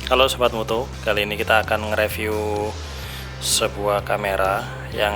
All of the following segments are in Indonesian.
Halo Sobat Mutu, kali ini kita akan nge-review sebuah kamera yang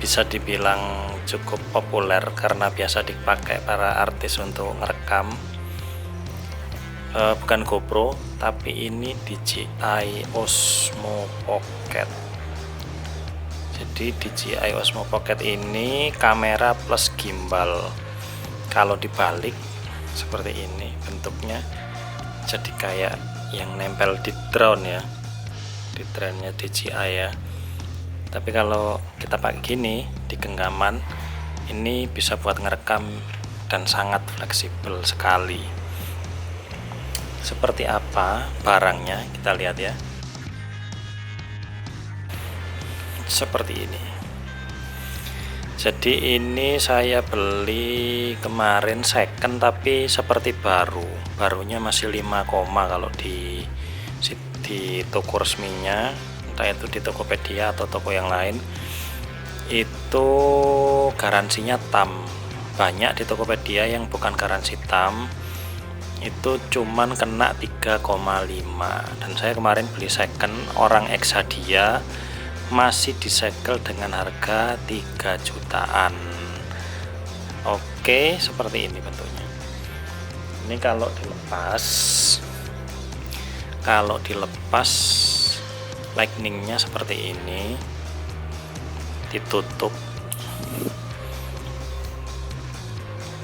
bisa dibilang cukup populer karena biasa dipakai para artis untuk ngerekam. Bukan GoPro, tapi ini DJI Osmo Pocket. Jadi DJI Osmo Pocket ini kamera plus gimbal. Kalau dibalik seperti ini bentuknya, jadi kayak yang nempel di drone ya, di drone-nya DJI ya. Tapi kalau kita pakai gini di genggaman, ini bisa buat ngerekam dan sangat fleksibel sekali. Seperti apa barangnya, kita lihat ya. Seperti ini. Jadi ini saya beli kemarin second, tapi seperti barunya masih 5, kalau di toko resminya, entah itu di Tokopedia atau toko yang lain, itu garansinya tam. Banyak di Tokopedia yang bukan garansi tam, itu cuman kena 3,5, dan saya kemarin beli second orang Exadia masih disegel dengan harga 3 jutaan. Oke, seperti ini bentuknya. Ini kalau dilepas lightningnya seperti ini, ditutup.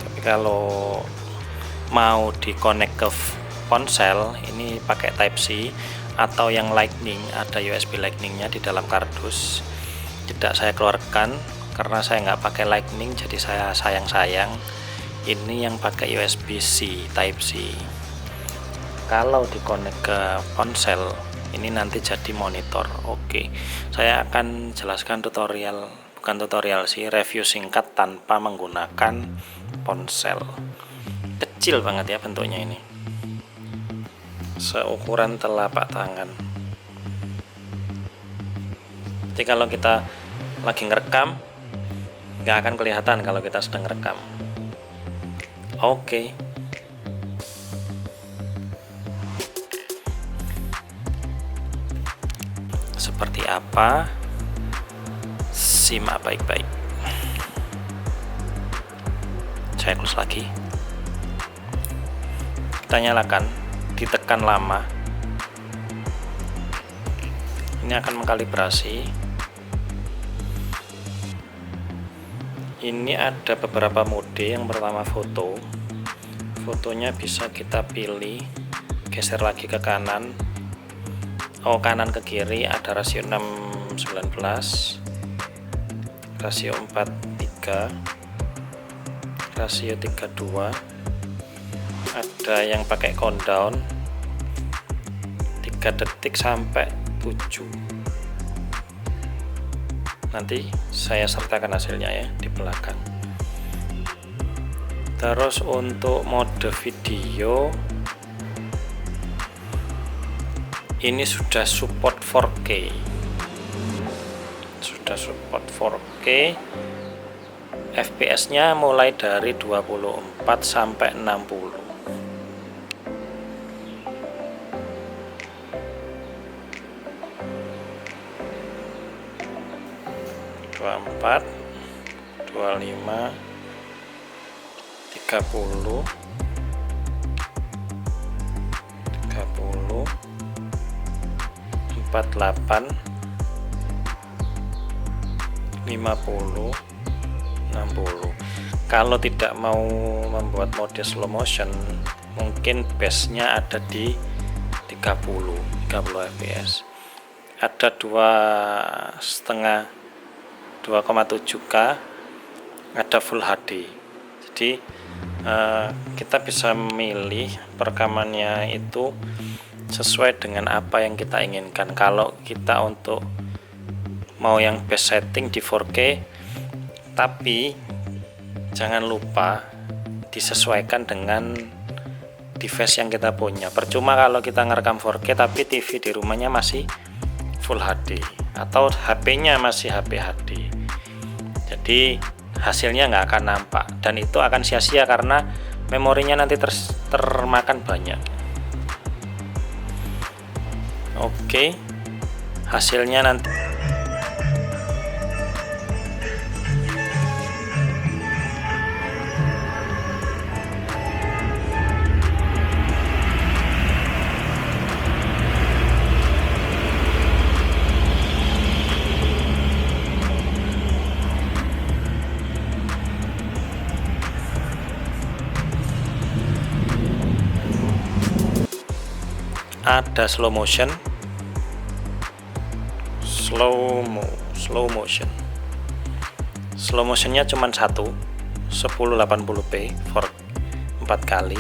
Tapi kalau mau dikonek ke ponsel, ini pakai Type C atau yang lightning, ada USB lightningnya di dalam kardus. Tidak saya keluarkan karena saya nggak pakai lightning, jadi saya sayang ini yang pakai USB C, Type C. Kalau dikonek ke ponsel, ini nanti jadi monitor. Oke, saya akan jelaskan bukan tutorial sih, review singkat tanpa menggunakan ponsel. Kecil banget ya bentuknya ini, seukuran telapak tangan. Jadi kalau kita lagi ngerekam, nggak akan kelihatan kalau kita sedang ngerekam. Oke. Seperti apa? Simak baik-baik. Saya close lagi. Kita nyalakan, ditekan lama, ini akan mengkalibrasi. Ini ada beberapa mode. Yang pertama fotonya bisa kita pilih, geser lagi ke kanan, kanan ke kiri, ada rasio 6:19, rasio 4:3, rasio 3:2, ada yang pakai countdown 3 detik sampai 7. Nanti saya sertakan hasilnya ya di belakang. Terus untuk mode video, ini sudah support 4K. FPS-nya mulai dari 24 sampai 60. 24, 25, 30, 48, 50, 60. Kalau tidak mau membuat mode slow motion, mungkin base-nya ada di 30 fps. Ada 2,7K, ada Full HD. Jadi kita bisa memilih perekamannya itu sesuai dengan apa yang kita inginkan. Kalau kita untuk mau yang best setting di 4K, tapi jangan lupa disesuaikan dengan device yang kita punya. Percuma kalau kita ngerekam 4K tapi TV di rumahnya masih Full HD atau HP-nya masih HP HD, jadi hasilnya nggak akan nampak, dan itu akan sia-sia karena memorinya nanti termakan banyak. Oke, hasilnya nanti ada slow motionnya cuman 1080p for 4 kali.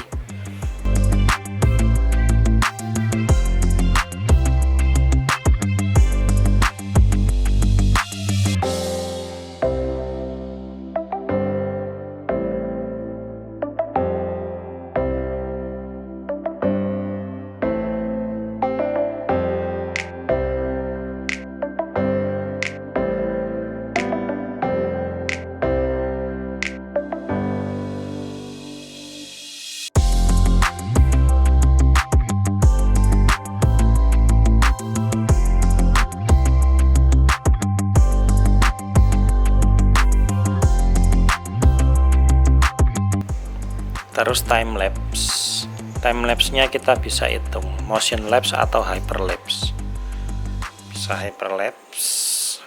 Terus time lapse-nya kita bisa hitung motion lapse atau hyperlapse. Bisa hyperlapse,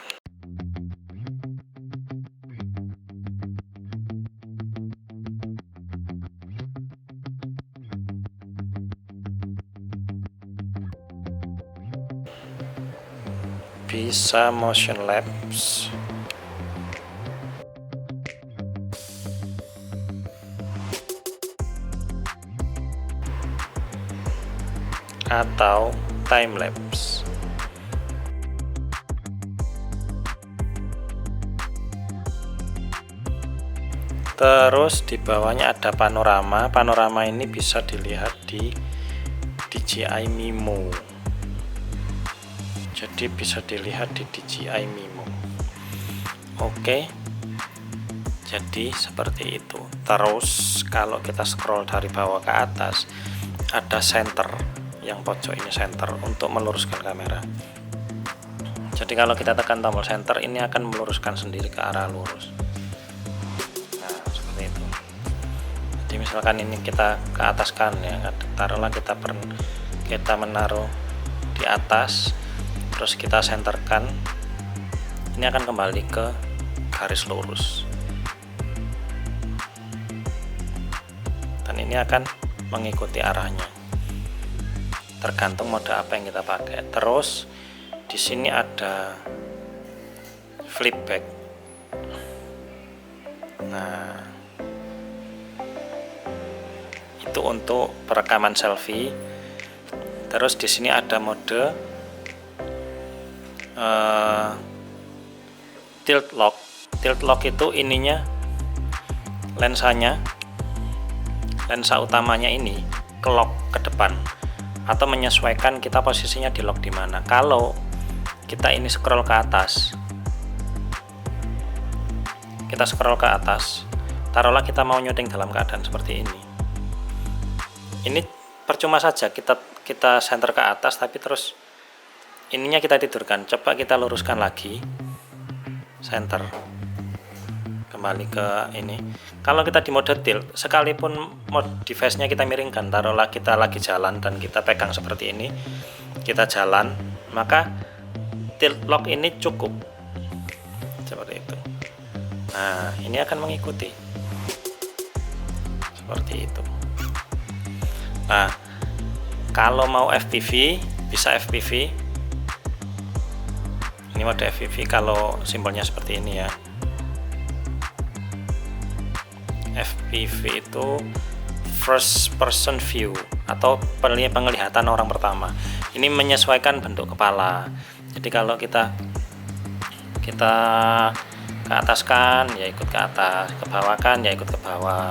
bisa motion lapse, atau time lapse. Terus di bawahnya ada panorama. Panorama ini bisa dilihat di DJI Mimo. Jadi bisa dilihat di DJI Mimo. Oke. Jadi seperti itu. Terus kalau kita scroll dari bawah ke atas, ada center. Yang pojok ini center untuk meluruskan kamera. Jadi kalau kita tekan tombol center, ini akan meluruskan sendiri ke arah lurus. Nah, seperti itu. Jadi misalkan ini kita ke ataskan ya, taruhlah kita menaruh di atas, terus kita senterkan, ini akan kembali ke garis lurus. Dan ini akan mengikuti arahnya. Tergantung mode apa yang kita pakai. Terus di sini ada flip back. Nah, itu untuk perekaman selfie. Terus di sini ada mode tilt lock. Tilt lock itu ininya lensa utamanya ini ke lock ke depan, atau menyesuaikan kita posisinya di lock di mana. Kalau kita ini scroll ke atas, taruhlah kita mau nyuting dalam keadaan seperti ini. Ini percuma saja kita center ke atas, tapi terus ininya kita tidurkan. Coba kita luruskan lagi, center kembali ke ini. Kalau kita di mode tilt, sekalipun mode device-nya kita miringkan, taruhlah kita lagi jalan dan kita pegang seperti ini, kita jalan, maka tilt lock ini cukup seperti itu. Nah, ini akan mengikuti seperti itu. Nah, kalau mau FPV, bisa FPV. Ini mode FPV kalau simbolnya seperti ini ya. FPV itu first person view atau penglihatan orang pertama. Ini menyesuaikan bentuk kepala. Jadi kalau kita ke atas kan ya ikut ke atas, ke bawah kan ya ikut ke bawah,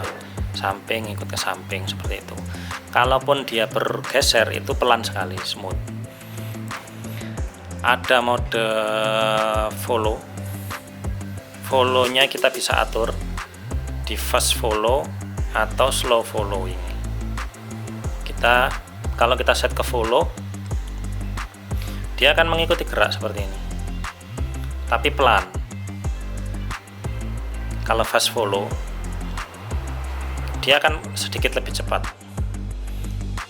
samping ikut ke samping, seperti itu. Kalaupun dia bergeser itu pelan sekali, smooth. Ada mode follow-nya kita bisa atur di fast follow, atau slow following. Kalau kita set ke follow, dia akan mengikuti gerak seperti ini, tapi pelan. Kalau fast follow, dia akan sedikit lebih cepat.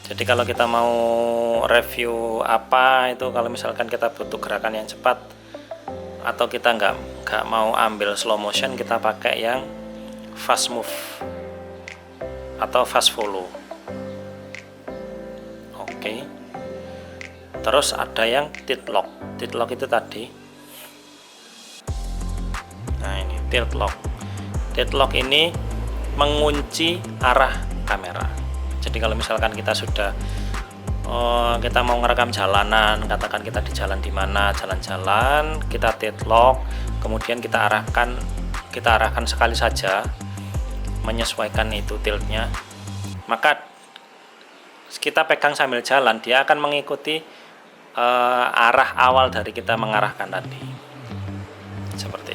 Jadi kalau kita mau review apa itu, kalau misalkan kita butuh gerakan yang cepat atau kita nggak mau ambil slow motion, kita pakai yang fast move atau fast follow. Oke. Terus ada yang tilt lock. Tilt lock itu tadi. Nah, ini tilt lock. Tilt lock ini mengunci arah kamera. Jadi kalau misalkan kita sudah kita mau ngerekam jalanan, katakan kita di jalan di mana, jalan-jalan, kita tilt lock, kemudian kita arahkan sekali saja, menyesuaikan itu tiltnya, maka kita pegang sambil jalan, dia akan mengikuti arah awal dari kita mengarahkan tadi, seperti